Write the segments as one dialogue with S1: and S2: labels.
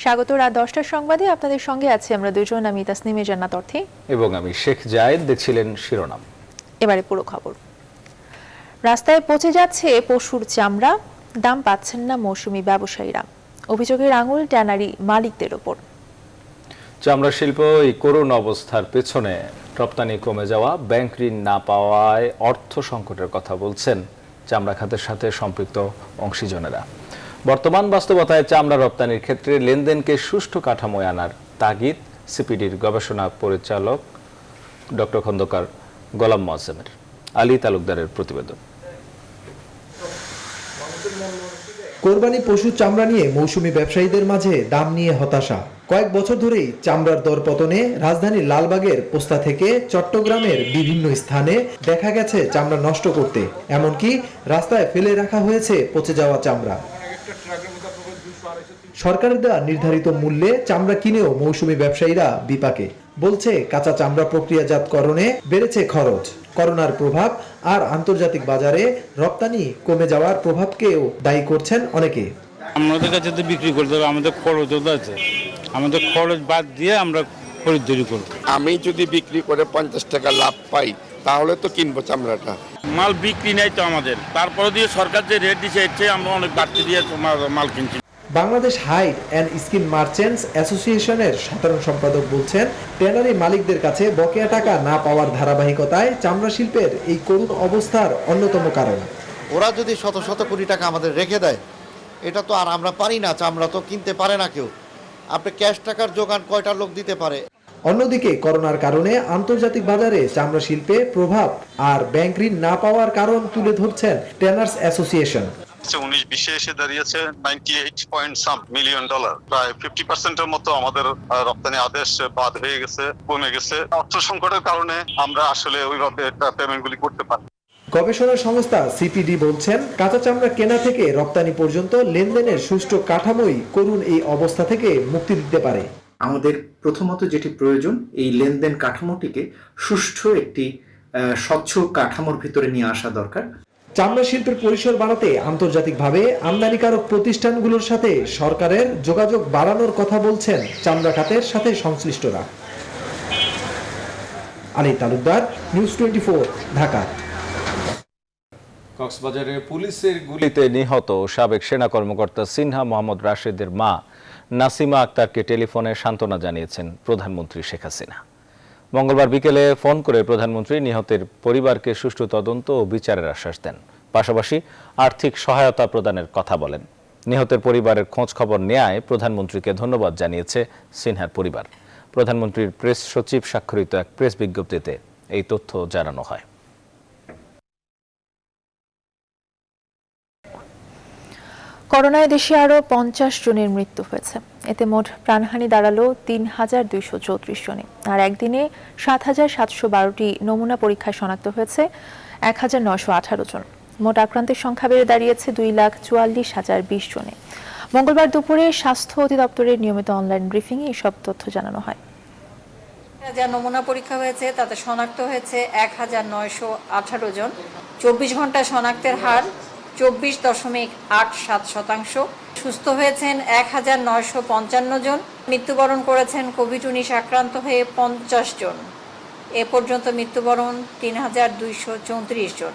S1: স্বাগত রাত 10টার সংবাদে আপনাদের সঙ্গে আছি আমরা দুজন, আমি তাসনিমে জান্নাত অর্থী
S2: এবং আমি শেখ জায়েদ। দেখছিলেন শিরোনাম,
S1: এবারে পুরো খবর। রাস্তায় পচে যাচ্ছে পশুর চামড়া, দাম পাচ্ছেন না মৌসুমী ব্যবসায়ীরা, অভিযোগের আঙুল ট্যানারি মালিকদের ওপর।
S2: চামড়া শিল্প এই করুণ অবস্থার পেছনে রপ্তানি কমে যাওয়া, ব্যাংক ঋণ না পাওয়ায় অর্থ সংকটের কথা বলছেন চামড়া খাতের সাথে সম্পৃক্ত অংশীজনেরা। বর্তমান বাস্তবতায় চামড়া রপ্তানির ক্ষেত্রে লেনদেনকে সুষ্ঠু কাঠামোয় আনার তাগিদ সিপিডির গবেষণা পরিচালক ডক্টর খন্দকার গোলাম মোয়াজ্জেমের। আলী তালুকদারের প্রতিবেদন।
S3: কোরবানি পশুর চামড়া নিয়ে মৌসুমী ব্যবসায়ীদের মাঝে দাম নিয়ে হতাশা। কয়েক বছর ধরেই চামড়ার দর পতনে রাজধানী লালবাগের পোস্তা থেকে চট্টগ্রামের বিভিন্ন স্থানে দেখা গেছে চামড়া নষ্ট করতে, এমনকি রাস্তায় ফেলে রাখা হয়েছে পচে যাওয়া চামড়া। সরকারের দেওয়া নির্ধারিত মূল্যে চামড়া কিনেও মৌসুমী ব্যবসায়ীরা বিপাকে। বলছে কাঁচা চামড়া প্রক্রিয়াজাতকরণে বেড়েছে খরচ, করোনার প্রভাব আর আন্তর্জাতিক বাজারে রপ্তানি কমে যাওয়ার প্রভাবকেও দায়ী করছেন অনেকে।
S4: আমাদের কাছে তো বিক্রি করতে হবে, আমাদের খরচও আছে, আমাদের খরচ বাদ দিয়ে আমরা খরিদ্দারি করব।
S5: আমি যদি বিক্রি করে 50 টাকা লাভ পাই তাহলে তো কিনবো চামড়াটা।
S4: মাল বিক্রি নাই তো আমাদের, তারপরে দিয়ে সরকার যে রেট দিচ্ছে এর চেয়ে আমরা অনেক বাড়তি দিয়ে মাল কিনছি।
S3: Bangladesh hide and skin merchants অ্যাসোসিয়েশনের সাধারণ সম্পাদক বলছেন, ট্যানারি মালিকদের কাছে বকেয়া টাকা না পাওয়ার ধারাবাহিকতায় চামড়া শিল্পের এই করুণ অবস্থার অন্যতম কারণ।
S6: ওরা যদি শত শত কোটি টাকা আমাদের রেখে দেয়, এটা তো আর আমরা পারি না, চামড়া তো কিনতে পারে না কেউ। আপনি ক্যাশ টাকার যোগান কয়টা লোক দিতে পারে?
S3: অন্যদিকে করোনার কারণে আন্তর্জাতিক বাজারে চামড়া শিল্পে প্রভাব আর ব্যাংক ঋণ না পাওয়ার কারণ তুলে ধরছেন ট্যানার্স অ্যাসোসিয়েশন।
S7: 19-20 এসে দাঁড়িয়েছে $98 মিলিয়ন, প্রায় 50% মতো আমাদের রপ্তানি আদেশ বাদ হয়ে গেছে, কমে গেছে। অর্থ সংকটের কারণে আমরা আসলে ওইভাবে পেমেন্টগুলি করতে পারি।
S3: গবেষণা সংস্থা সিপিডি বলছেন, কাঁচা চামড়া কেনা থেকে রপ্তানি পর্যন্ত লেনদেনের সুষ্ঠু কাঠামোই করুণ এই অবস্থা থেকে মুক্তি দিতে পারে।
S8: আমাদের প্রথমত যেটি প্রয়োজন, এই লেনদেন কাঠামোটিকে সুষ্ঠু একটি স্বচ্ছ কাঠামোর ভিতরে নিয়ে আসা দরকার।
S3: চামড়া শিল্পের পরিসর বাড়াতে আন্তর্জাতিকভাবে আমদানিকারক প্রতিষ্ঠানগুলোর সাথে সরকারের যোগাযোগ বাড়ানোর কথা বলছেন চামড়া খাতের সাথে সংশ্লিষ্টরা। আলী তালুকদার, নিউজ 24, ঢাকা।
S2: কক্সবাজারে পুলিশের গুলিতে নিহত সাবেক সেনা কর্মকর্তা সিনহা মোহাম্মদ রাশেদের মা নাসিমা আক্তারকে টেলিফোনে সান্ত্বনা জানিয়েছেন প্রধানমন্ত্রী শেখ হাসিনা। মঙ্গলবার বিকেলে ফোন করে প্রধানমন্ত্রী নিহতের পরিবারকে সুষ্ঠু তদন্ত ও বিচারের আশ্বাস দেন, পাশাপাশি আর্থিক সহায়তা প্রদানের কথা বলেন। নিহতের পরিবারের খোঁজ খবর নেয়ায় প্রধানমন্ত্রীকে ধন্যবাদ জানিয়েছে সিনহার পরিবার। প্রধানমন্ত্রীর প্রেস সচিব স্বাক্ষরিত এক প্রেস বিজ্ঞপ্তিতে এই তথ্য জানানো হয়।
S1: করোনায় দেশে আরও 50 জনের মৃত্যু হয়েছে। এতে মোট প্রাণহানি দাঁড়ালো 3234 জনে। আর একদিনে 7712টি নমুনা পরীক্ষায় শনাক্ত হয়েছে 1918 জন। মোট আক্রান্তের সংখ্যা বেড়ে দাঁড়িয়েছে 2,44,020 জনে। মঙ্গলবার দুপুরে স্বাস্থ্য অধিদপ্তরের নিয়মিত অনলাইন ব্রিফিংয়ে এসব তথ্য জানানো হয়।
S9: যা নমুনা পরীক্ষা হয়েছে তাতে শনাক্ত হয়েছে 1918 জন। 24 ঘন্টা শনাক্তের হার 24.87%। সুস্থ হয়েছেন 1955 জন। মৃত্যুবরণ করেছেন কোভিড-19 আক্রান্ত হয়ে 50 জন। এ পর্যন্ত মৃত্যুবরণ 3234 জন।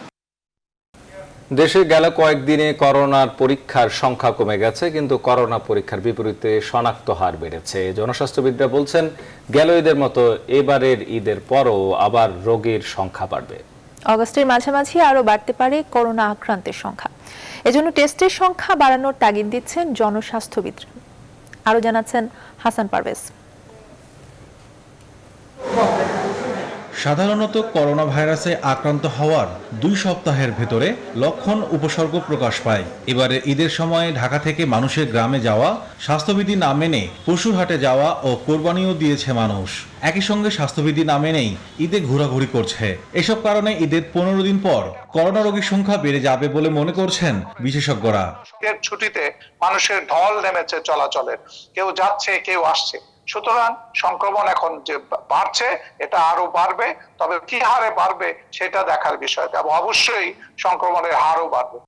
S2: দেশে গেল কয়েকদিনে করোনার পরীক্ষার সংখ্যা কমে গেছে, কিন্তু করোনা পরীক্ষার বিপরীতে শনাক্ত হার বেড়েছে। জনস্বাস্থ্যবিদরা বলছেন, গেল ঈদের মতো এবারের ঈদের পরও আবার রোগীর সংখ্যা বাড়বে।
S1: অগস্টের মাঝামাঝি আরও বাড়তে পারে করোনা আক্রান্তের সংখ্যা। এজন্য টেস্টের সংখ্যা বাড়ানোর তাগিদ দিচ্ছেন জনস্বাস্থ্যবিদরা। আরও জানাচ্ছেন হাসান পারভেজ।
S10: সাধারণত করোনা ভাইরাসে আক্রান্ত হওয়ার 2 সপ্তাহের ভেতরে লক্ষণ উপসর্গ প্রকাশ পায়। এবারে ঈদের সময় ঢাকা থেকে মানুষের গ্রামে যাওয়া, স্বাস্থ্যবিধি না মেনে পশুর হাটে যাওয়া ও কোরবানিও দিয়েছে মানুষ। একই সঙ্গে স্বাস্থ্যবিধি না মেনেই ঈদে ঘোরাঘুরি করছে। এসব কারণে ঈদের 15 দিন পর করোনা রোগীর সংখ্যা বেড়ে যাবে বলে মনে করছেন বিশেষজ্ঞরা।
S11: ছুটিতে মানুষের ঢল নেমেছে চলাচলের, কেউ যাচ্ছে কেউ আসছে, সুতরাং সংক্রমণ এখন যে বাড়ছে এটা আরো বাড়বে, তবে কি হারে বাড়বে সেটা দেখার বিষয়, এবং অবশ্যই সংক্রমণের হারও বাড়বে।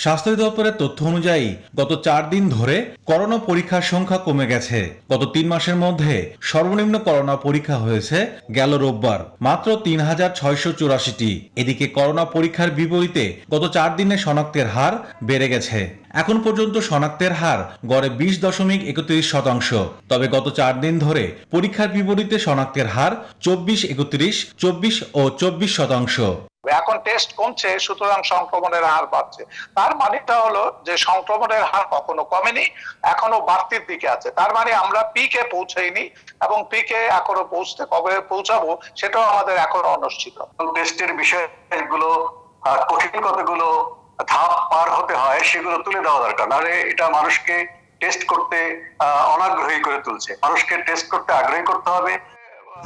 S10: স্বাস্থ্য অধিদপ্তরের তথ্য অনুযায়ী গত 4 দিন ধরে করোনা পরীক্ষার সংখ্যা কমে গেছে। গত 3 মাসের মধ্যে সর্বনিম্ন করোনা পরীক্ষা হয়েছে গেল রোববার মাত্র 3684টি। এদিকে করোনা পরীক্ষার বিপরীতে গত 4 দিনে শনাক্তের হার বেড়ে গেছে। এখন পর্যন্ত শনাক্তের হার গড়ে 20.31%। তবে গত 4 দিন ধরে পরীক্ষার বিপরীতে শনাক্তের হার 24, 31, 24 ও 24%।
S11: এখন টেস্ট কমছে, সুতরাং সংক্রমণের হার বাড়ছে। তার মানেটা হলো যে সংক্রমণের হার কখনো কমেনি, এখনো বাড়তির দিকে আছে। তার মানে আমরা পিকে পৌঁছাইনি এবং পিকে এখনো কবে পৌঁছাবো সেটাও আমাদের এখনো অনিশ্চিত।
S12: টেস্টের বিষয়গুলো কঠিন কতগুলো ধাপ পার হতে হয় সেগুলো তুলে দেওয়া দরকার, নাহলে এটা মানুষকে টেস্ট করতে অনাগ্রহী করে তুলছে। মানুষকে টেস্ট করতে আগ্রহী করতে হবে।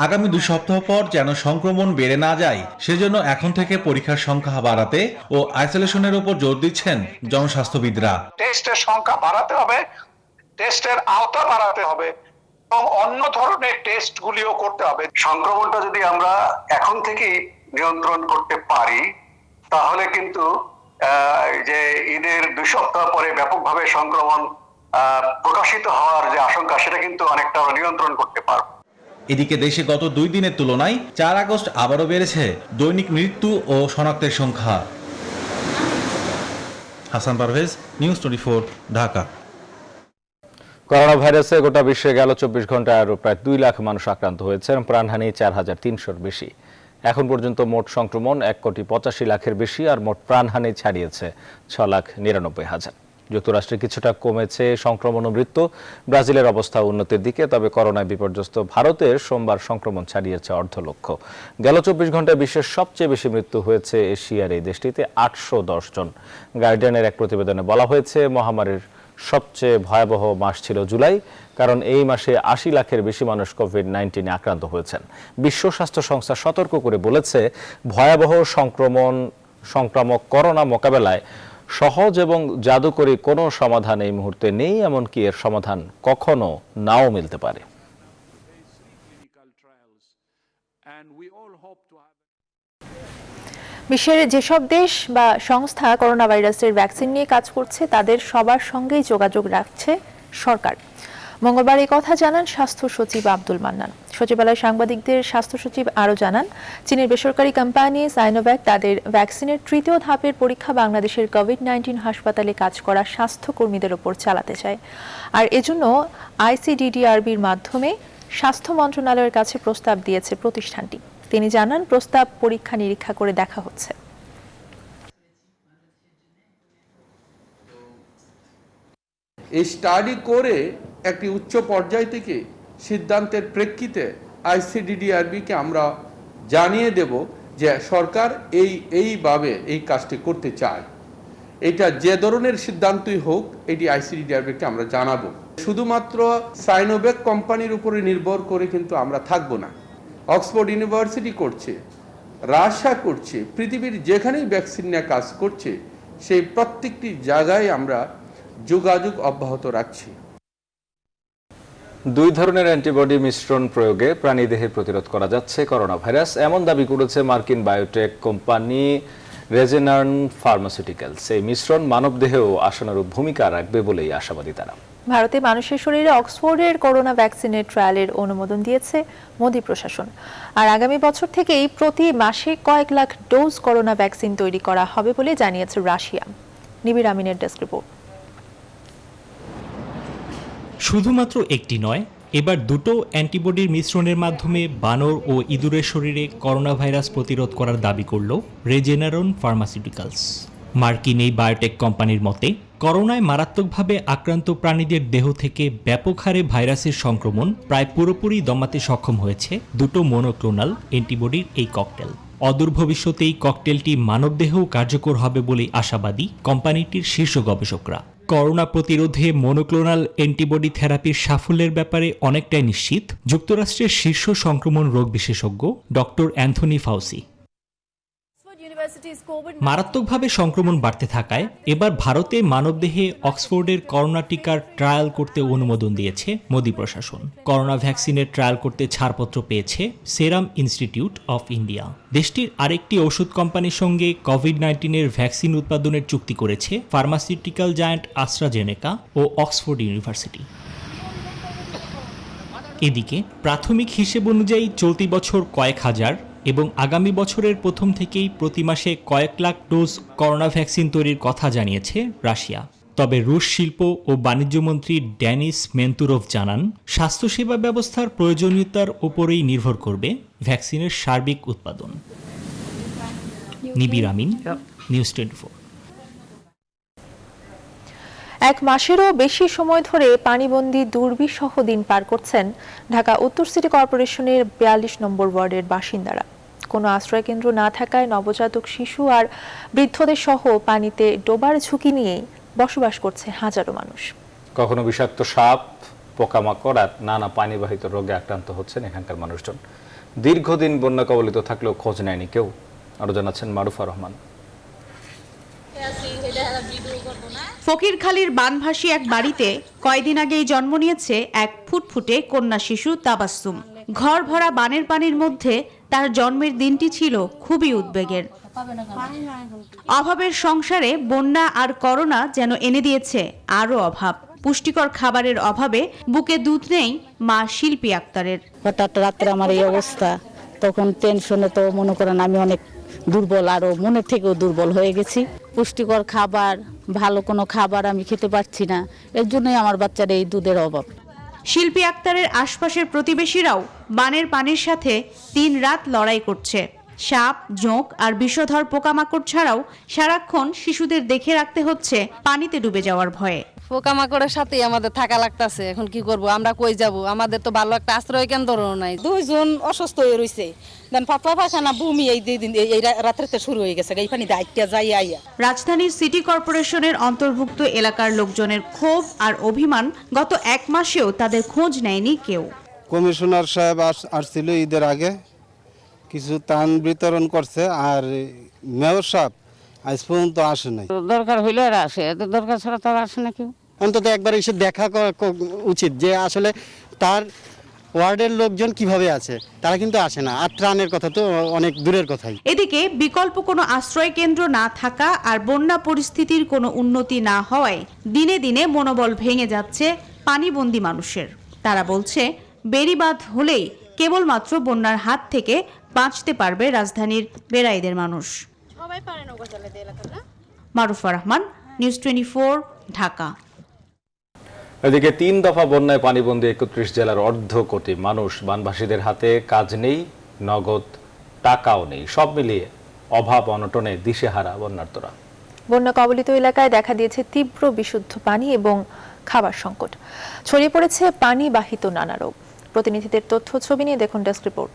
S10: আগামী 2 সপ্তাহ পর যেন সংক্রমণ বেড়ে না যায় সেজন্য এখন থেকে পরীক্ষার সংখ্যা বাড়াতে ও আইসোলেশনের উপর জোর দিচ্ছেন জনস্বাস্থ্যবিদরা।
S11: টেস্টের সংখ্যা বাড়াতে হবে, টেস্টের আওতা বাড়াতে হবে এবং অন্য ধরনের টেস্ট গুলিও করতে হবে।
S12: সংক্রমণটা যদি আমরা এখন থেকেই নিয়ন্ত্রণ করতে পারি তাহলে কিন্তু যে ঈদের 2 সপ্তাহ পরে ব্যাপকভাবে সংক্রমণ প্রকাশিত হওয়ার যে আশঙ্কা সেটা কিন্তু অনেকটা নিয়ন্ত্রণ করতে পারবো।
S10: এদিকে দেশে গত 2 দিনের তুলনায় 4 আগস্ট আবারও বেড়েছে দৈনিক মৃত্যু ও শনাক্তের সংখ্যা। হাসান পারভেজ, নিউজ 24, ঢাকা।
S2: করোনা ভাইরাসে গোটা বিশ্বে গেল 24 ঘন্টায় আরও প্রায় 2 লাখ মানুষ আক্রান্ত হয়েছেন, প্রাণহানি 4300-র বেশি। এখন পর্যন্ত মোট সংক্রমণ 1,85,00,000-এর বেশি আর মোট প্রাণহানি ছাড়িয়েছে 6,99,000। যুক্তরাষ্ট্রে কিছুটা কমেছে সংক্রমণ ও মৃত্যু, ব্রাজিলের অবস্থা উন্নতির দিকে। তবে করোনায় বিপর্যস্ত ভারতের সোমবার সংক্রমণ ছাড়িয়েছে 1,2,00,000। গেল 24 ঘন্টায় বিশ্বের সবচেয়ে বেশি মৃত্যু হয়েছে এশিয়ার এই দেশটিতে 810 জন। গার্ডিয়ানের এক প্রতিবেদনে বলা হয়েছে মহামারীর সবচেয়ে ভয়াবহ মাস ছিল জুলাই, কারণ এই মাসে 80 লাখের বেশি মানুষ কোভিড-19 আক্রান্ত হয়েছেন। বিশ্ব স্বাস্থ্য সংস্থা সতর্ক করে বলেছে ভয়াবহ সংক্রামক করোনা মোকাবেলায় সহজ এবং জাদুকরী কোনো সমাধান এই মুহূর্তে নেই, এমনকি এর সমাধান কখনো নাও মিলতে পারে।
S1: বিশ্বের যেসব দেশ বা সংস্থা করোনা ভাইরাসের ভ্যাকসিন নিয়ে কাজ করছে তাদের সবার সঙ্গেই যোগাযোগ রাখছে সরকার। মঙ্গলবার এই কথা জানান স্বাস্থ্য সচিব আব্দুল মান্নান। সচিবালয় সাংবাদিকদের স্বাস্থ্য সচিব আরও জানান, চীনের বেসরকারি কোম্পানি সাইনোভ্যাক তাদের ভ্যাকসিনের 3য় ধাপের পরীক্ষা বাংলাদেশের কোভিড-19 হাসপাতালে কাজ করা স্বাস্থ্যকর্মীদের ওপর চালাতে চায়। আর এজন্য ICDDRBর মাধ্যমে স্বাস্থ্য মন্ত্রণালয়ের কাছে প্রস্তাব দিয়েছে প্রতিষ্ঠানটি। তিনি জানান, প্রস্তাব পরীক্ষা নিরীক্ষা করে দেখা হচ্ছে।
S13: এই স্টাডি করে একটি উচ্চ পর্যায় থেকে সিদ্ধান্তের প্রেক্ষিতে ICDDRBকে আমরা জানিয়ে দেব যে সরকার এইভাবে এই কাজটি করতে চায়। এটা যে ধরনের সিদ্ধান্তই হোক এটি ICDDRBকে আমরা জানাবো। শুধুমাত্র সাইনোভ্যাক কোম্পানির উপরে নির্ভর করে কিন্তু আমরা থাকবো না। অক্সফোর্ড ইউনিভার্সিটি করছে, রাশিয়া করছে, পৃথিবীর যেখানেই ভ্যাকসিন নিয়ে কাজ করছে সেই প্রত্যেকটি জায়গায় আমরা যোগাযোগ অব্যাহত রাখছি।
S2: 2 ধরনের অ্যান্টিবডি মিশ্রণ প্রয়োগে প্রাণীদেহে প্রতিরোধ করা যাচ্ছে করোনা ভাইরাস, এমন দাবি করেছে মার্কিন বায়োটেক কোম্পানি রেজেনারন ফার্মাসিউটিক্যালস। এই মিশ্রণ মানবদেহেও আশানুরূপ ভূমিকা রাখবে বলেই আশাবাদী তারা।
S1: ভারতে মানুষের শরীরে অক্সফোর্ডের করোনা ভ্যাকসিনের ট্রায়ালের অনুমোদন দিয়েছে মোদী প্রশাসন। আর আগামী বছর থেকেই প্রতি মাসে কয়েক লাখ ডোজ করোনা ভ্যাকসিন তৈরি করা হবে বলে জানিয়েছে রাশিয়া। নিবিড় আমিনের ডেস্ক রিপোর্ট।
S14: শুধুমাত্র একটি নয়, এবার 2টো অ্যান্টিবডির মিশ্রণের মাধ্যমে বানর ও ইঁদুরের শরীরে করোনা ভাইরাস প্রতিরোধ করার দাবি করল রেজেনারন ফার্মাসিউটিক্যালস। মার্কিন এই বায়োটেক কোম্পানির মতে, করোনায় মারাত্মকভাবে আক্রান্ত প্রাণীদের দেহ থেকে ব্যাপক হারে ভাইরাসের সংক্রমণ প্রায় পুরোপুরি দমাতে সক্ষম হয়েছে 2টো মনোক্লোনাল অ্যান্টিবডির এই ককটেল। অদূর ভবিষ্যতে এই ককটেলটি মানবদেহেও কার্যকর হবে বলে আশাবাদী কোম্পানিটির শীর্ষ গবেষকরা। করোনা প্রতিরোধে মনোক্লোনাল অ্যান্টিবডি থেরাপির সাফল্যের ব্যাপারে অনেকটাই নিশ্চিত যুক্তরাষ্ট্রের শীর্ষ সংক্রমণ রোগ বিশেষজ্ঞ ডক্টর অ্যান্থনি ফাউসি। মারাত্মকভাবে সংক্রমণ বাড়তে থাকায় এবার ভারতে মানবদেহে অক্সফোর্ডের করোনা টিকার ট্রায়াল করতে অনুমোদন দিয়েছে মোদি প্রশাসন। করোনা ভ্যাকসিনের ট্রায়াল করতে ছাড়পত্র পেয়েছে সেরাম ইনস্টিটিউট অফ ইন্ডিয়া। দেশটির আরেকটি ওষুধ কোম্পানির সঙ্গে কোভিড-19 ভ্যাকসিন উৎপাদনের চুক্তি করেছে ফার্মাসিউটিক্যাল জায়ান্ট অ্যাস্ট্রাজেনেকা ও অক্সফোর্ড ইউনিভার্সিটি। এদিকে প্রাথমিক হিসেব অনুযায়ী চলতি বছর কয়েক হাজার এবং আগামী বছরের প্রথম থেকেই প্রতি মাসে কয়েক লাখ ডোজ করোনা ভ্যাকসিন তৈরির কথা জানিয়েছে রাশিয়া। তবে রুশ শিল্প ও বাণিজ্য মন্ত্রী ডেনিস মেন্তুরভ জানান, স্বাস্থ্যসেবা ব্যবস্থার প্রয়োজনীয়তার উপরেই নির্ভর করবে ভ্যাকসিনের সার্বিক উৎপাদন। নিবির আমিন, নিউজ 24।
S1: এক মাসেরও বেশি সময় ধরে পানিবন্দী দুর্বিষহ দিন পার করছেন ঢাকা উত্তর সিটি কর্পোরেশনের 42 নম্বর ওয়ার্ডের বাসিন্দারা। কোনো আশ্রয়কেন্দ্র না থাকায় নবজাতক শিশু আর বৃদ্ধদের সহ পানিতে ডোবার ঝুঁকি নিয়ে বসবাস করছে হাজারো মানুষ।
S2: কখনো বিষাক্ত সাপ, পোকামাকড় আর নানা পানিবাহিত রোগে আক্রান্ত হচ্ছেন এখানকার মানুষজন। দীর্ঘদিন বন্যা কবলিত থাকলেও খোঁজ নেয়নি কেউ। আরো জানাচ্ছেন মারুফা রহমান।
S15: ফকিরখালীর বানভাসী এক বাড়িতে কয়দিন আগেই জন্ম নিয়েছে এক ফুটফুটে কন্যা শিশু তাবাসসুম। ঘর ভরা বানের পানির মধ্যে তার জন্মের দিনটি ছিল খুবই উদ্বেগের। অভাবের সংসারে বন্যা আর করোনা যেন এনে দিয়েছে আরো অভাব। পুষ্টিকর খাবারের অভাবে বুকে দুধ নেই মা শিল্পী আক্তারের।
S16: হঠাৎ রাত্রে আমার এই অবস্থা, তখন টেনশনে তো মনে করেন আমি অনেক দুর্বল, আরো মনের থেকেও দুর্বল হয়ে গেছি। পুষ্টিকর খাবার, ভালো কোনো খাবার আমি খেতে পারছি না, এর জন্যই আমার বাচ্চার এই দুধের অভাব।
S15: শিল্পী আক্তারের আশপাশের প্রতিবেশীরাও বানের পানির সাথে দিন-রাত লড়াই করছে। সাপ, জোঁক আর বিষধর পোকামাকড় ছাড়াও সারাক্ষণ শিশুদের দেখে রাখতে হচ্ছে পানিতে ডুবে যাওয়ার ভয়ে।
S17: পোকামাকড়ের সাথেই আমাদের থাকা লাগতেছে। এখন কি করব, আমরা কই যাব? আমাদের তো ভালো একটা আশ্রয় কেন্দ্রও নাই।
S16: 2 জন অসুস্থ হয়ে রয়েছে, দেন পাতলা পায়খানা বমি এই রাত্রিতে শুরু হয়ে গেছে। এই পানি দাইটা যাই আইয়া।
S15: রাজধানীর সিটি কর্পোরেশনের অন্তর্ভুক্ত এলাকার লোকজনের ক্ষোভ আর অভিমান, গত 1 মাসেও তাদের খোঁজ নেয়নি কেউ।
S18: কমিশনার সাহেব আসছিল ঈদের আগে, কিছু ত্রাণ বিতরণ করছে, আর মেয়র সাহেব আজ পর্যন্ত আসে নাই।
S16: দরকার হইলে আর আসে, দরকার ছাড়া তো আর আসে না কেউ।
S18: অন্তত একবার এসে দেখা উচিত যে আসলে তার ওয়ার্ডের লোকজন কিভাবে আছে, তারা কিন্তু আসে না। আর ত্রাণের কথা তো অনেক দূরের কথাই।
S15: এদিকে বিকল্প কোনো আশ্রয় কেন্দ্র না থাকা আর বন্যা পরিস্থিতির কোনো উন্নতি না হওয়ায় দিনে দিনে মনোবল ভেঙে যাচ্ছে পানিবন্দী মানুষের। তারা বলছে, বেড়িবাঁধ হলেই কেবলমাত্র বন্যার হাত থেকে বাঁচতে পারবে রাজধানীর বেড়াইদের মানুষ। মারুফা রহমান, নিউজ 24, ঢাকা।
S2: এদিকে 3 দফা বন্যায় পানিবন্দী 31 জেলার অর্ধ কোটি মানুষ। বানভাসীদের হাতে কাজ নেই, নগদ টাকাও নেই। সব মিলিয়ে অভাব অনটনে দিশেহারা বন্যার্তরা।
S1: বন্যা কবলিত এলাকায় দেখা দিয়েছে তীব্র বিশুদ্ধ পানি এবং খাবার সংকট। ছড়িয়ে পড়েছে পানিবাহিত নানা রোগ। প্রতিনিধিদের তথ্য ছবি নিয়ে দেখুন ডেস্ক রিপোর্ট।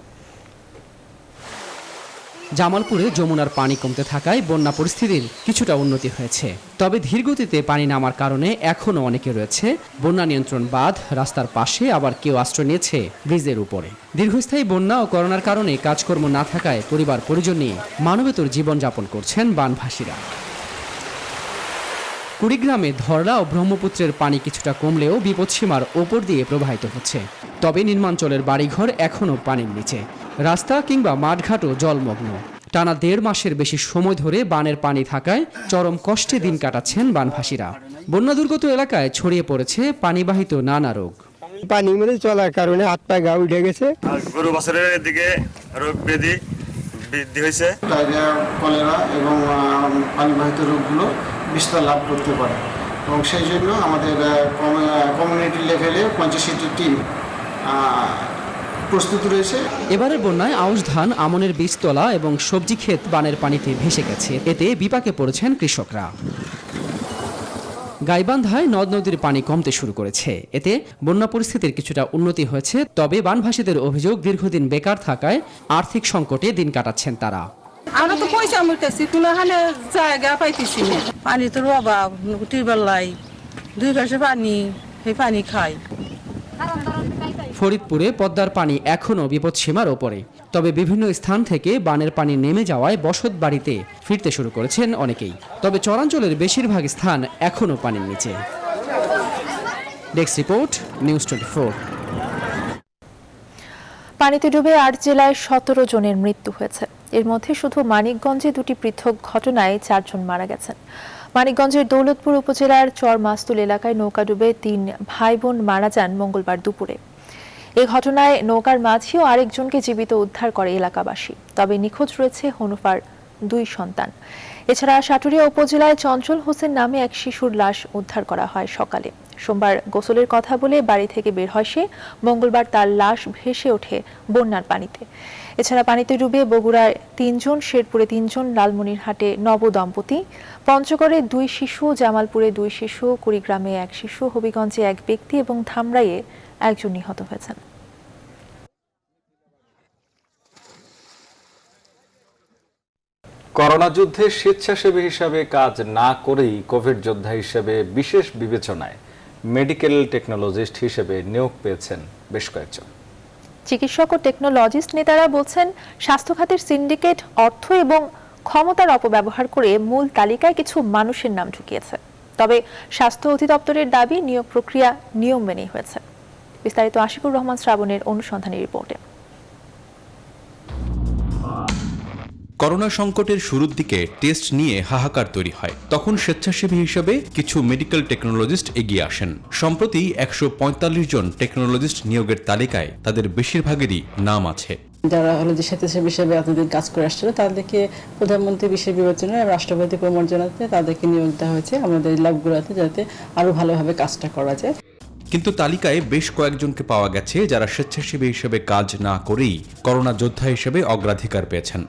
S19: জামালপুরে যমুনার পানি কমতে থাকায় বন্যা পরিস্থিতির কিছুটা উন্নতি হয়েছে। তবে ধীরগতিতে পানি নামার কারণে এখনও অনেকে রয়েছে বন্যা নিয়ন্ত্রণ বাঁধ, রাস্তার পাশে, আবার কেউ আশ্রয় নিয়েছে ব্রিজের উপরে। দীর্ঘস্থায়ী বন্যা ও করোনার কারণে কাজকর্ম না থাকায় পরিবার পরিজন নিয়ে মানবেতর জীবনযাপন করছেন বানভাসীরা। কুড়িগ্রামে ধরলা ও ব্রহ্মপুত্রের পানি কিছুটা কমলেও বিপদসীমার ওপর দিয়ে প্রবাহিত হচ্ছে। তবে নিম্নাঞ্চলের বাড়িঘর এখনও পানির নিচে, রাস্তা কিংবা মাঠঘাটও জলমগ্ন। টানা 1.5 মাসের বেশি সময় ধরে বানের পানি থাকায় চরম কষ্টে দিন কাটাচ্ছেন বানভাসীরা। বন্যা দুর্গত এলাকায় ছড়িয়ে পড়েছে পানিবাহিত নানা রোগ।
S20: পানি মেরে চলার কারণে হাত পা গা উঠে গেছে,
S21: গরু বাছুরের দিকে রোগ ব্যাধি বৃদ্ধি হয়েছে।
S22: ডায়রিয়া, কলেরা এবং পানিবাহিত রোগগুলো বিস্তার লাভ করতে পারে এবং সেই জন্য আমাদের কমিউনিটি লেভেলে 85টি টিম প্রস্তুত রয়েছে।
S19: এবারের বন্যায় আউশ ধান, আমনের বীজতলা এবং সবজি ক্ষেত বানের পানিতে ভেসে গেছে। এতে বিপাকে পড়েছেন কৃষকরা। গাইবান্ধায় নদ নদীর পানি কমতে শুরু করেছে। এতে বন্যা পরিস্থিতির কিছুটা উন্নতি হয়েছে। তবে বানভাসীদের অভিযোগ, দীর্ঘদিন বেকার থাকায় আর্থিক সংকটে দিন কাটাচ্ছেন তারা।
S16: আমরা তো পয়সা মুড়তেছি, কোনখানে জায়গা পাইতেছি না। পানি তো অভাব, টিউবওয়েল নাই, 2 পাশে পানি, সেই পানি খাই।
S19: ফরিদপুরে পদ্মার পানি এখনও বিপদসীমার ওপরে, তবে বিভিন্ন স্থান থেকে বানের পানি নেমে যাওয়ায় বসত বাড়িতে ফিরতে শুরু করেছেন অনেকেই। তবে চরাঞ্চলের বেশিরভাগ স্থান এখনও পানির নিচে। Desk report, news 24।
S1: পানিতে ডুবে ৮ জেলায় ১৭ জনের মৃত্যু হয়েছে। এর মধ্যে শুধু মানিকগঞ্জে 2টি পৃথক ঘটনায় 4 জন মারা গেছেন। মানিকগঞ্জের দৌলতপুর উপজেলার চরমাস্তুল এলাকায় নৌকা ডুবে 3 ভাই বোন মারা যান মঙ্গলবার দুপুরে। এই ঘটনায় নৌকার মাঝি ও আরেকজনকে জীবিত উদ্ধার করে এলাকাবাসী। তবে নিখোঁজ রয়েছে হনুফার 2 সন্তান। এছাড়া সাটুরিয়া উপজেলায় চঞ্চল হোসেন নামে এক শিশুর লাশ উদ্ধার করা হয় সকালে। সোমবার গোসলের কথা বলে বাড়ি থেকে বের হয় সে। মঙ্গলবার তার লাশ ভেসে ওঠে বন্যার পানিতে। এছাড়া পানিতে ডুবে বগুড়ায় 3 জন, শেরপুরে 3 জন, লালমনিরহাটে নবদম্পতি, পঞ্চগড়ে 2 শিশু, জামালপুরে 2 শিশু, কুড়িগ্রামে 1 শিশু, হবিগঞ্জে 1 ব্যক্তি এবং ধামরাইয়ে 1 জন নিহত হয়েছেন।
S2: করোনা যুদ্ধে স্বেচ্ছাসেবী হিসাবে কাজ না করেই কোভিড যোদ্ধা হিসেবে বিশেষ বিবেচনায় মেডিকেল টেকনোলজিস্ট হিসেবে নিয়োগ পেয়েছেন বেশ কয়েকজন।
S1: চিকিৎসক ও টেকনোলজিস্ট নেতারা বলছেন, স্বাস্থ্য খাতের সিন্ডিকেট অর্থ এবং ক্ষমতার অপব্যবহার করে মূল তালিকায় কিছু মানুষের নাম ঢুকিয়েছে। তবে স্বাস্থ্য অধিদপ্তরের দাবি নিয়োগ প্রক্রিয়া নিয়ম মেনেই হয়েছে। বিস্তারিত আশিকুর রহমান শ্রাবণের অনুসন্ধানী রিপোর্টে।
S4: করোনা সংকটের শুরুর দিকে টেস্ট নিয়ে হাহাকার তৈরি হয়। তখন স্বেচ্ছাসেবী হিসেবে কিছু মেডিকেল টেকনোলজিস্ট এগিয়ে আসেন। সম্প্রতি 145 জন টেকনোলজিস্ট নিয়োগের তালিকায় তাদের বেশিরভাগেরই নাম আছে।
S5: যারা হলো যে স্বেচ্ছাসেবী হিসেবে এতদিন কাজ করে আসছিল তাদেরকে প্রধানমন্ত্রী বিশেষ বিবেচনায় রাষ্ট্রপতি প্রমর্জনাতে তাদেরকে নিয়োগ দেওয়া হয়েছে আমাদের ল্যাবগুলোতে, যাতে আরো ভালোভাবে কাজটা করা যায়।
S4: কিন্তু তালিকায় বেশ কয়েকজনকে পাওয়া গেছে যারা স্বেচ্ছাসেবী হিসেবে কাজ না করেই করোনা যোদ্ধা হিসেবে অগ্রাধিকার পেয়েছেন।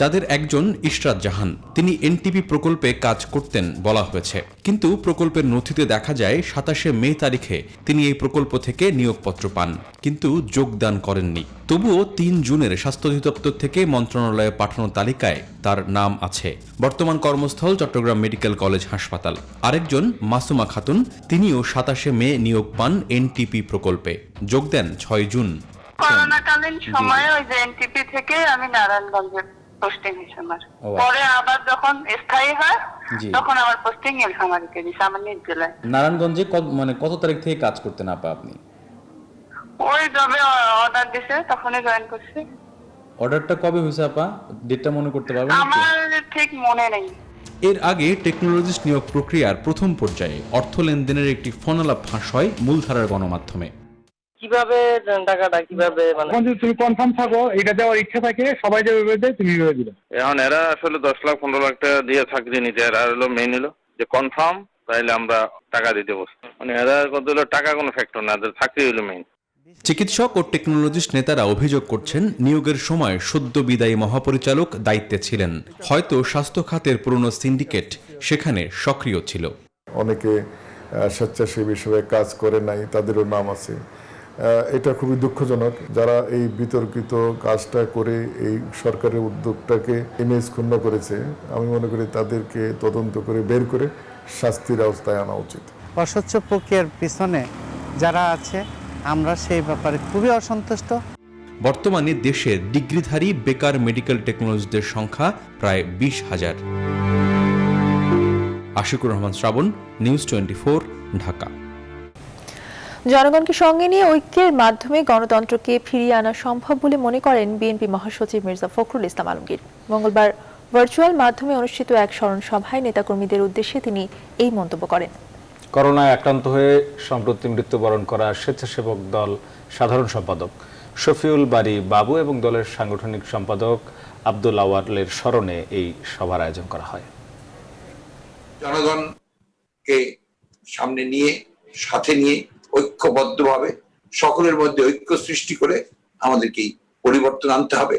S4: যাদের একজন ইশরাত জাহান, তিনি এনটিপি প্রকল্পে কাজ করতেন বলা হয়েছে, কিন্তু প্রকল্পের নথিতে দেখা যায় 27 মে তারিখে তিনি এই প্রকল্প থেকে নিয়োগপত্র পান, কিন্তু যোগদান করেননি। তবুও 3 জুনের স্বাস্থ্য অধিদপ্তর থেকে মন্ত্রণালয়ে পাঠানো তালিকায় তার নাম আছে। বর্তমান কর্মস্থল চট্টগ্রাম মেডিকেল কলেজ হাসপাতাল। আরেকজন মাসুমা খাতুন, তিনিও 27 মে নিয়োগ পান এনটিপি প্রকল্পে, যোগ দেন 6 জুন।
S23: করোনাকালীন সময়ে ওই যে এনটিপি থেকে আমি নারায়ণগঞ্জে পোস্টিং হয়েছে আমার। পরে আবার যখন স্থায়ী হয় তখন আমার পোস্টিং নীলফামারীতে দিয়েছে, আমার নিজ জেলায়।
S4: নারায়ণগঞ্জে কত তারিখ থেকে কাজ করতেন আপনি?
S23: ওই যবে অর্ডার দিছে তখনই জয়েন করছি।
S4: অর্ডারটা কবে হয়েছে আপা? ডেটটা মনে করতে পারবেন?
S23: আমার ঠিক মনে নেই।
S4: এর আগে টেকনোলজিস্ট নিয়োগ প্রক্রিয়ার প্রথম পর্যায়ে অর্থ লেনদেনের একটি ফোনালাপ ফাঁস হয় মূলধারার গণমাধ্যমে।
S24: কিভাবে টাকাটা কিভাবে মানে
S25: তুমি কনফার্ম থাকো, এটা দেওয়ার ইচ্ছা থাকে, সবাই যেভাবে দেয় তুমি এভাবে দিবে।
S21: এখন এরা আসলে 10 লাখ 15 লাখ টাকা দিয়ে চাকরি নিতে, এরা হলো মেইন হলো যে কনফার্ম, তাইলে আমরা টাকা দিতে বসছি। মানে এরা কত হলো টাকা কোনো ফ্যাক্টর না, এদের চাকরি হলো মেইন।
S4: চিকিৎসক ও টেকনোলজিস্ট নেতারা অভিযোগ করছেন, নিয়োগের সময় সদ্য বিদায়ী মহাপরিচালক দায়িত্বে ছিলেন। হয়তো স্বাস্থ্য খাতের পুরনো সিন্ডিকেট সেখানে সক্রিয় ছিল।
S26: অনেকে স্বেচ্ছাসেবী হিসেবে কাজ করে নাই, তাদেরও নাম আছে। এটা খুবই দুঃখজনক। যারা এই বিতর্কিত কাজটা করে এই সরকারের উদ্যোগটাকে ইমেজ ক্ষুণ্ণ করেছে, আমি মনে করি তাদেরকে তদন্ত করে বের করে শাস্তির আওতায় আনা উচিত।
S27: অস্বচ্ছ প্রক্রিয়ার পিছনে যারা আছে, আমরা সেই ব্যাপারে খুবই অসন্তুষ্ট।
S4: বর্তমানে দেশে ডিগ্রিধারী বেকার মেডিকেল টেকনোলজিস্টদের সংখ্যা প্রায় 20,000। আশিকুর রহমান শ্রাবণ, নিউজ 24, ঢাকা।
S1: জনগণকে সঙ্গে নিয়ে ঐক্যের মাধ্যমে গণতন্ত্রকে ফিরিয়ে আনা সম্ভব বলে মনে করেন বিএনপি মহাসচিব মির্জা ফখরুল ইসলাম আলমগীর। মঙ্গলবার ভার্চুয়াল মাধ্যমে অনুষ্ঠিত এক স্মরণ সভায় নেতাকর্মীদের উদ্দেশ্যে তিনি এই মন্তব্য করেন।
S2: করোনায় আক্রান্ত হয়ে সম্প্রতি মৃত্যুবরণ করা স্বেচ্ছাসেবক দল সাধারণ সম্পাদক শফিউল বারী বাবু এবং দলের সাংগঠনিক সম্পাদক আব্দুল আওয়ালের স্মরণে এই সভার আয়োজন করা হয়।
S28: জনগণকে সামনে নিয়ে, সাথে নিয়ে ঐক্যবদ্ধভাবে সকলের মধ্যে ঐক্য সৃষ্টি করে আমাদেরকে পরিবর্তন আনতে হবে,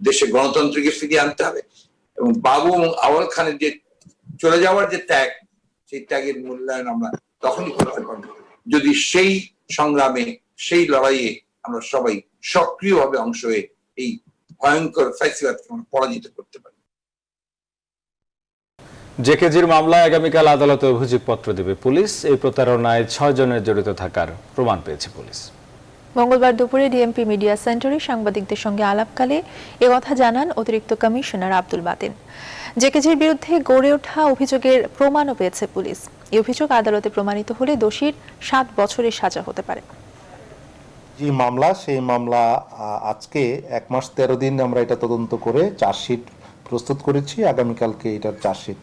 S28: দেশে গণতন্ত্রকে ফিরিয়ে আনতে হবে। এবং বাবু এবং আওয়াল খানের যে চলে যাওয়ার যে ত্যাগ, সেই ত্যাগের মূল্যায়ন আমরা তখনই করতে পারবো যদি সেই সংগ্রামে, সেই লড়াইয়ে আমরা সবাই সক্রিয়ভাবে অংশ হয়ে এই ভয়ঙ্কর ফ্যাসিবাদকে আমরা পরাজিত করতে পারি।
S2: জেকেজির মামলায় আগামীকাল আদালতে অভিযোগপত্র দেবে পুলিশ। এই প্রতারণায় 6 জনের জড়িত থাকার প্রমাণ পেয়েছে পুলিশ।
S1: মঙ্গলবার দুপুরে ডিএমপি মিডিয়া সেন্টারে সাংবাদিকদের সঙ্গে আলাপকালে কথা জানান অতিরিক্ত কমিশনার আব্দুল বাতেন। জেকেজির বিরুদ্ধে গড়ে ওঠা অভিযোগের প্রমাণও পেয়েছে পুলিশ। এই অভিযোগ আদালতে প্রমাণিত হলে দোষীর 7 বছরের সাজা হতে পারে।
S3: যে মামলা, সেই মামলা আজকে 1 মাস 13 দিন আমরা এটা তদন্ত করে চার্জশিট প্রস্তুত করেছি। আগামীকালকে এটার চার্জশিট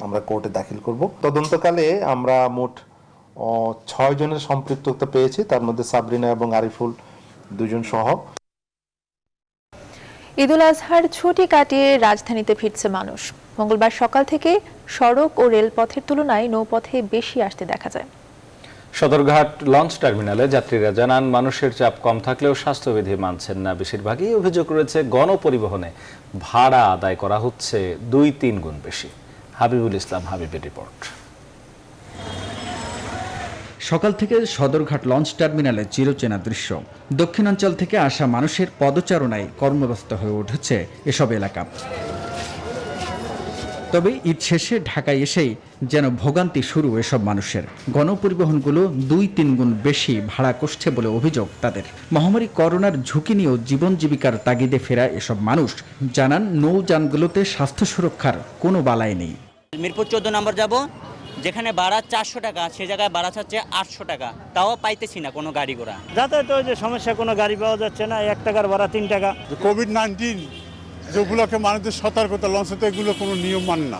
S3: আমরা কোর্টে দাখিল করব। তদন্তকালে আমরা মোট 6 জনের সম্পৃক্ততা পেয়েছি, তার মধ্যে সাবরিনা এবং আরিফুল 2 জন সহ।
S1: ঈদুল আজহার ছুটি কাটিয়ে রাজধানীতে ফিরছে মানুষ। মঙ্গলবার সকাল থেকে সড়ক ও রেলপথের তুলনায় নৌপথে বেশি আসতে দেখা যায়।
S2: সদরঘাট লঞ্চ টার্মিনালে যাত্রীরা জানান মানুষের চাপ কম থাকলেও স্বাস্থ্যবিধি মানছেন না। বেশিরভাগই অভিযোগ রয়েছে গণপরিবহনে ভাড়া আদায় করা হচ্ছে 2-3 গুণ বেশি। হাবিবুল ইসলাম হাবিবের রিপোর্ট।
S6: সকাল থেকে সদরঘাট লঞ্চ টার্মিনালে চিরচেনা দৃশ্য। দক্ষিণাঞ্চল থেকে আসা মানুষের পদচারণায় কর্মব্যস্ত হয়ে উঠেছে এসব এলাকা। তবে ঈদ শেষে ঢাকায় এসেই যেন ভোগান্তি শুরু এসব মানুষের। গণপরিবহনগুলো 2-3 গুণ বেশি ভাড়া কষছে বলে অভিযোগ তাদের। মহামারী করোনার ঝুঁকি নিয়েও জীবন জীবিকার তাগিদে ফেরা এসব মানুষ জানান নৌযানগুলোতে স্বাস্থ্য সুরক্ষার কোনো বালাই নেই।
S7: মিরপুর 14 নম্বর যাব, যেখানে ভাড়া 400 টাকা, সে জায়গায় ভাড়া চাচ্ছে 800 টাকা, তাও পাইতেছি না কোনো গাড়ি ঘোড়া।
S8: যাতায়াতের যে সমস্যা, কোনো গাড়ি পাওয়া যাচ্ছে না, 1 টাকার ভাড়া 3 টাকা।
S9: কোভিড-19 যেগুলোকে মানুষের সতর্কতা, লঞ্চে তো এগুলো কোনো নিয়ম মানে না।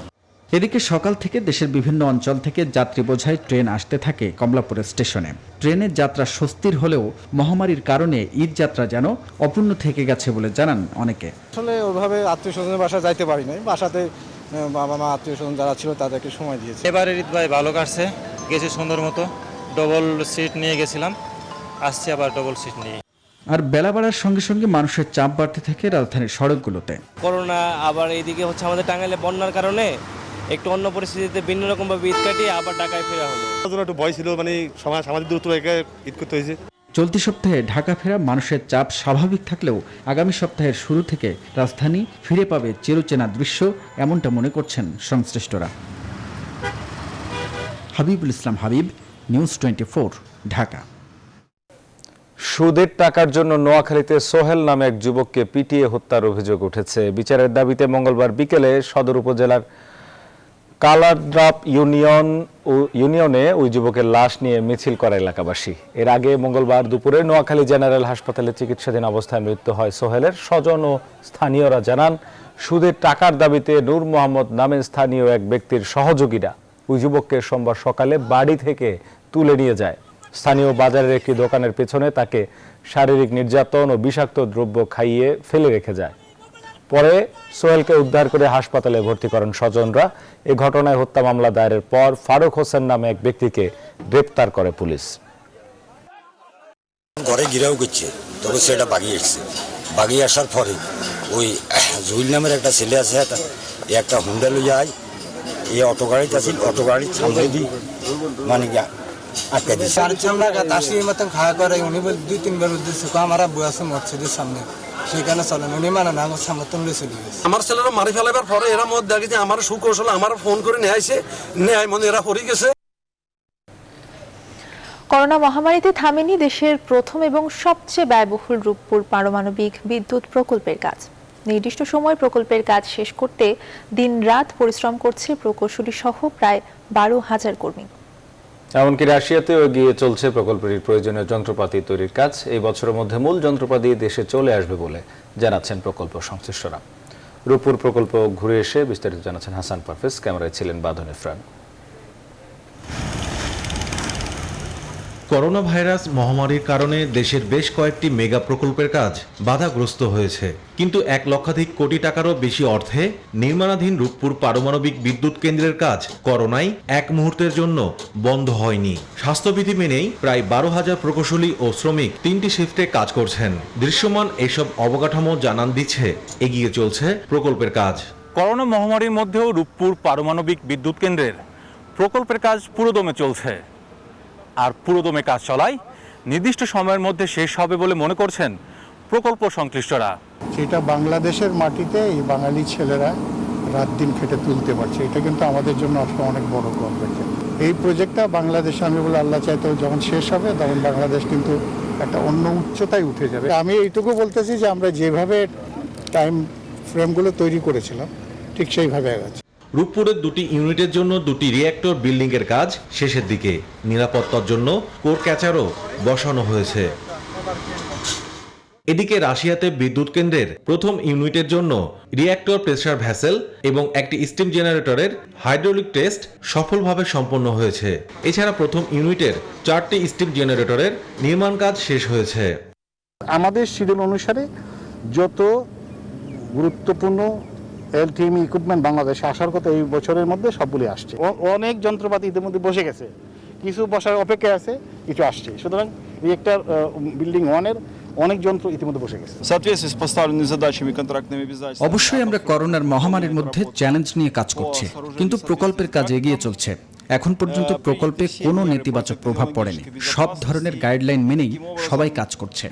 S6: এদিকে সকাল থেকে দেশের বিভিন্ন অঞ্চল থেকে যাত্রী বোঝাই ট্রেন আসতে থাকে কমলাপুর স্টেশনে। ট্রেনের যাত্রা স্বস্তির হলেও মহামারীর কারণে ঈদ যাত্রা যেন অপূর্ণ থেকে গেছে বলে জানান অনেকে।
S10: আসলে ওইভাবে আত্মীয় স্বজনের বাসায় যাইতে পারি নাই, বাসাতে বাবা মা আত্মীয় স্বজন যারা ছিল তাদেরকে সময় দিয়েছে।
S11: এবারে ঈদ ভাই ভালো কাটছে, গেছে সুন্দর মতো, ডবল সিট নিয়ে গেছিলাম, আসছি আবার ডবল সিট নিয়ে।
S6: আর বেলা বাড়ার সঙ্গে সঙ্গে মানুষের চাপ বাড়তে থাকে রাজধানীর সড়কগুলোতে।
S7: করোনা আবার এইদিকে হচ্ছে আমাদের টাঙ্গাইলে বন্যার কারণে একটু অন্য পরিস্থিতিতে ভিন্ন রকম ভাবে ঈদ কাটিয়ে আবার ঢাকায় ফেরা হলো।
S9: একটু ভয় ছিল, মানে সামাজিক দূরত্ব রেখে ঈদ করতে হয়েছে।
S6: চলতি সপ্তাহে ঢাকা ফেরা মানুষের চাপ স্বাভাবিক থাকলেও আগামী সপ্তাহের শুরু থেকে রাজধানী ফিরে পাবে চিরচেনা দৃশ্য, এমনটা মনে করছেন সংশ্লিষ্টরা। হাবিবুল ইসলাম হাবিব, নিউজ 24, ঢাকা।
S2: সুদের টাকার জন্য নোয়াখালীতে সোহেল নামে এক যুবককে পিটিয়ে হত্যার অভিযোগ উঠেছে। বিচারের দাবিতে মঙ্গলবার বিকেলে সদর উপজেলার কালারড্রাপ ইউনিয়নে ওই যুবকের লাশ নিয়ে মিছিল করে এলাকাবাসী। এর আগে মঙ্গলবার দুপুরে নোয়াখালী জেনারেল হাসপাতালে চিকিৎসাধীন অবস্থায় মৃত্যু হয় সোহেলের। স্বজন ও স্থানীয়রা জানান, সুদের টাকার দাবিতে নূর মোহাম্মদ নামে স্থানীয় এক ব্যক্তির সহযোগীরা ওই যুবককে সোমবার সকালে বাড়ি থেকে তুলে নিয়ে যায়। স্থানীয় বাজারের একটি দোকানের পেছনে তাকে শারীরিক নির্যাতন ও বিষাক্ত দ্রব্য খাইয়ে ফেলে রেখে যায়। পরে সোহেলকে উদ্ধার করে হাসপাতালে ভর্তি করেন স্বজনরা। এ ঘটনায় হত্যা মামলা দায়েরের পর ফারুক হোসেন নামে এক ব্যক্তিকে গ্রেপ্তার করে পুলিশ।
S12: ঘরে গিরাও করছে, তবে সেটা বাগিয়ে এসছে। বাগিয়ে আসার পরে ওই জুইল নামের একটা ছেলে আছে, একটা হুন্ডা লইয়া যায়, এই অটো গাড়িতে আছে, অটো গাড়ির সামনে দিই মানে আটকে দিচ্ছে।
S10: মতন খাওয়া করে উনি 2-3 বার উদ্দেশ্য আমার আব্বু আছে মসজিদের সামনে, সেখানে চলেন উনি মানে না সমর্থন লইছে।
S29: আমার ছেলেরা মারি ফেলাবার পরে এরা মত দেখে যে আমার সুকৌশল আমার ফোন করে নিয়ে আইছে, নেয় মনে এরা পড়ে গেছে।
S1: করোনা মহামারীতে থামেনি দেশের প্রথম এবং সবচেয়ে ব্যয়বহুল রূপপুর পারমাণবিক বিদ্যুৎ প্রকল্পের কাজ। নির্দিষ্ট সময় প্রকল্পের কাজ শেষ করতে দিনরাত পরিশ্রম করছে প্রকৌশলী সহ প্রায় 12,000 কর্মী।
S2: এমনকি রাশিয়াতেও এগিয়ে চলছে প্রকল্পটির প্রয়োজনীয় যন্ত্রপাতি তৈরির কাজ। এই বছরের মধ্যে মূল যন্ত্রপাতি দেশে চলে আসবে বলে জানাচ্ছেন প্রকল্প সংশ্লিষ্টরা। রূপপুর প্রকল্প ঘুরে এসে বিস্তারিত জানাচ্ছেন হাসান পারভেজ, ক্যামেরায় ছিলেন বাঁধন ইফরান।
S30: করোনা ভাইরাস মহামারীর কারণে দেশের বেশ কয়েকটি মেগা প্রকল্পের কাজ বাধাগ্রস্ত হয়েছে, কিন্তু 1 লক্ষাধিক কোটি টাকারও বেশি অর্থে নির্মাণাধীন রূপপুর পারমাণবিক বিদ্যুৎ কেন্দ্রের কাজ করোনায় এক মুহূর্তের জন্য বন্ধ হয়নি। স্বাস্থ্যবিধি মেনেই প্রায় 12,000 প্রকৌশলী ও শ্রমিক 3টি শিফটে কাজ করছেন। দৃশ্যমান এসব অবকাঠামো জানান দিচ্ছে এগিয়ে চলছে প্রকল্পের কাজ।
S31: করোনা মহামারীর মধ্যেও রূপপুর পারমাণবিক বিদ্যুৎ কেন্দ্রের প্রকল্পের কাজ পুরোদমে চলছে। আর পুরোদমে কাজ চলায় নির্দিষ্ট সময়ের মধ্যে শেষ হবে বলে মনে করছেন প্রকল্প সংশ্লিষ্টরা।
S22: যেটা বাংলাদেশের মাটিতে এই বাঙালি ছেলেরা রাত দিন খেটে তুলতে পারছে, এটা কিন্তু আমাদের জন্য আজকে অনেক বড় গর্বের। এই প্রজেক্টটা বাংলাদেশে আমি বলে আল্লাহ চাইতে যখন শেষ হবে তখন বাংলাদেশ কিন্তু একটা অন্য উচ্চতায় উঠে যাবে। আমি এইটুকু বলতেছি যে আমরা যেভাবে টাইম ফ্রেমগুলো তৈরি করেছিলাম ঠিক সেইভাবে আগাচ্ছে।
S30: রূপপুরের 2টি ইউনিটের জন্য 2টি রিঅ্যাক্টর বিল্ডিং এর কাজ শেষের দিকে। নিরাপত্তার জন্য কোর ক্যাচারও বসানো হয়েছে। এদিকে রাশিয়াতে বিদ্যুৎ কেন্দ্রের প্রথম ইউনিটের জন্য রিঅ্যাক্টর প্রেসার ভ্যাসেল এবং একটি স্টিম জেনারেটরের হাইড্রোলিক টেস্ট সফলভাবে সম্পন্ন হয়েছে। এছাড়া প্রথম ইউনিটের 4টি স্টিম জেনারেটরের নির্মাণ কাজ শেষ হয়েছে।
S22: আমাদের শিডিউল অনুসারে যত গুরুত্বপূর্ণ এলটিএমই ইকুইপমেন্ট বাংলাদেশে আসার কথা এই বছরের মধ্যে সবগুলি আসছে। অনেক যন্ত্রপাতি ইতিমধ্যে বসে গেছে, কিছু বসার অপেক্ষায় আছে, কিছু আসছে। সুতরাং রিঅ্যাক্টর বিল্ডিং 1-এর অনেক যন্ত্র ইতিমধ্যে বসে গেছে।
S6: অবশ্যই আমরা করোনার মহামারীর মধ্যে চ্যালেঞ্জ নিয়ে কাজ করছি, কিন্তু প্রকল্পের কাজ এগিয়ে চলছে। এখন পর্যন্ত প্রকল্পে কোনো নেতিবাচক প্রভাব পড়েনি। সব ধরনের গাইডলাইন মেনেই সবাই কাজ করছে।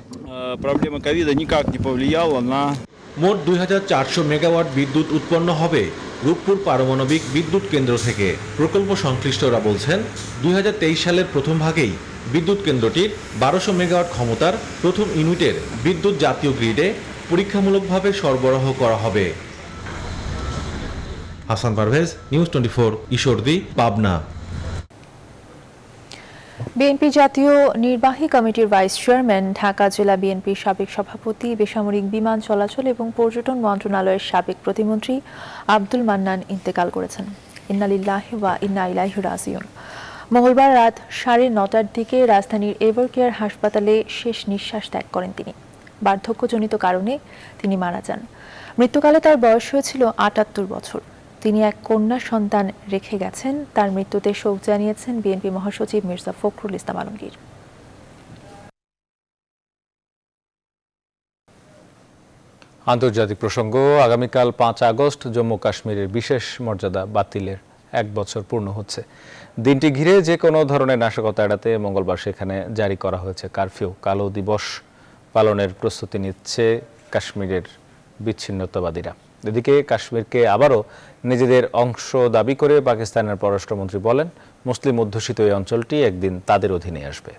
S30: মোট 2400 মেগাওয়াট বিদ্যুৎ উৎপন্ন হবে রূপপুর পারমাণবিক বিদ্যুৎ কেন্দ্র থেকে। প্রকল্প সংশ্লিষ্টরা বলছেন 2023 সালের প্রথম ভাগেই বিদ্যুৎ কেন্দ্রটির 1200 মেগাওয়াট ক্ষমতার প্রথম ইউনিটের বিদ্যুৎ জাতীয় গ্রিডে পরীক্ষামূলকভাবে সরবরাহ করা হবে। হাসান পারভেজ, নিউজ 24, ঈশ্বরদী, পাবনা।
S1: বিএনপি জাতীয় নির্বাহী কমিটির ভাইস চেয়ারম্যান, ঢাকা জেলা বিএনপির সাবেক সভাপতি, বেসামরিক বিমান চলাচল এবং পর্যটন মন্ত্রণালয়ের সাবেক প্রতিমন্ত্রী আব্দুল মান্নান ইন্তেকাল করেছেন। ইন্না লিল্লাহি ওয়া ইন্না ইলাইহি রাজিউন। মঙ্গলবার রাত 9:30টার দিকে রাজধানীর এভারকেয়ার হাসপাতালে শেষ নিঃশ্বাস ত্যাগ করেন তিনি। বার্ধক্যজনিত কারণে তিনি মারা যান। মৃত্যুকালে তার বয়স হয়েছিল 78 বছর। তিনি এক কন্যা সন্তান রেখে গেছেন। তার মৃত্যুতে শোক জানিয়েছেন বিএনপি মহাসচিব মির্জা ফখরুল ইসলাম আলমগীর।
S2: আন্তর্জাতিক প্রসঙ্গ। আগামীকাল 5 আগস্ট জম্মু কাশ্মীরের বিশেষ মর্যাদা বাতিলের 1 বছর পূর্ণ হচ্ছে। দিনটি ঘিরে যে কোনো ধরনের নাশকতা এড়াতে মঙ্গলবার সেখানে জারি করা হয়েছে কারফিউ। কালো দিবস পালনের প্রস্তুতি নিচ্ছে কাশ্মীরের বিচ্ছিন্নতাবাদীরা। এদিকে কাশ্মীরকে আবারও নিজেদের অংশ দাবি করে পাকিস্তানের পররাষ্ট্রমন্ত্রী বলেন, মুসলিম অধ্যুষিত এই অঞ্চলটি একদিন তাদের অধীনে আসবে।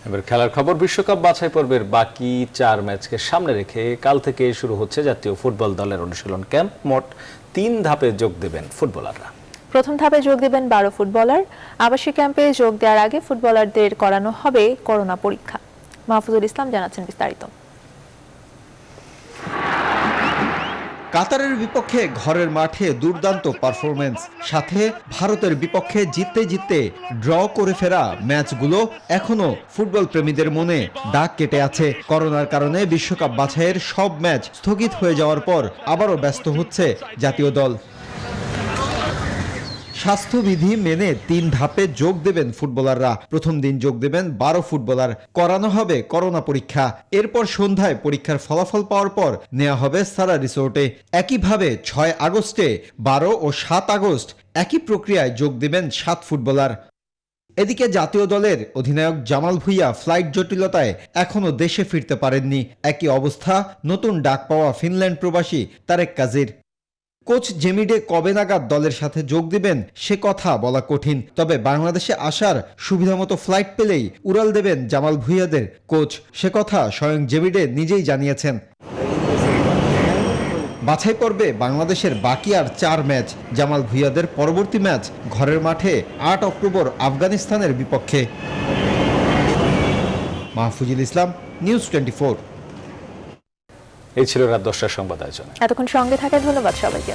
S2: এবার খেলার খবর। বিশ্বকাপ বাছাই পর্বের বাকি 4 ম্যাচকে সামনে রেখে কাল থেকে শুরু হচ্ছে জাতীয় ফুটবল দলের অনুশীলন ক্যাম্প। মোট 3 ধাপে যোগ দেবেন ফুটবলাররা।
S1: প্রথম ধাপে যোগ দেবেন 12 ফুটবলার। আবাসিক ক্যাম্পে যোগ দেওয়ার আগে ফুটবলারদের করানো হবে করোনা পরীক্ষা। মাহফুজুল ইসলাম জানাচ্ছেন বিস্তারিত।
S5: কাতারের বিপক্ষে ঘরের মাঠে দুর্দান্ত পারফরমেন্স, সাথে ভারতের বিপক্ষে জিততে জিততে ড্র করে ফেরা ম্যাচগুলো এখনো ফুটবল প্রেমীদের মনে দাগ কেটে আছে। করোনার কারণে বিশ্বকাপ বাছাইয়ের সব ম্যাচ স্থগিত হয়ে যাওয়ার পর আবারও ব্যস্ত হচ্ছে জাতীয় দল। স্বাস্থ্যবিধি মেনে 3 ধাপে যোগ দেবেন ফুটবলাররা। প্রথম দিন যোগ দেবেন 12 ফুটবলার। করানো হবে করোনা পরীক্ষা। এরপর সন্ধ্যায় পরীক্ষার ফলাফল পাওয়ার পর নেওয়া হবে সারা রিসোর্টে। একইভাবে 6 আগস্টে 12 ও 7 আগস্ট একই প্রক্রিয়ায় যোগ দেবেন 7 ফুটবলার। এদিকে জাতীয় দলের অধিনায়ক জামাল ভুঁইয়া ফ্লাইট জটিলতায় এখনো দেশে ফিরতে পারেননি। একই অবস্থা নতুন ডাক পাওয়া ফিনল্যান্ড প্রবাসী তারেক কাজীর। কোচ জেমিডে কবে নাগাদ দলের সাথে যোগ দিবেন সে কথা বলা কঠিন। তবে বাংলাদেশে আসার সুবিধামতো ফ্লাইট পেলেই উড়াল দেবেন জামাল ভুঁইয়াদের কোচ, সে কথা স্বয়ং জেমিডে নিজেই জানিয়েছেন। বাছাই পর্বে বাংলাদেশের বাকি আর 4 ম্যাচ। জামাল ভুঁইয়াদের পরবর্তী ম্যাচ ঘরের মাঠে 8 অক্টোবর আফগানিস্তানের বিপক্ষে। মাহফুজুল ইসলাম, নিউজ 24।
S2: এই ছিল রাত 10টার সংবাদ আয়োজন।
S1: এতক্ষণ সঙ্গে থাকার ধন্যবাদ সবাইকে।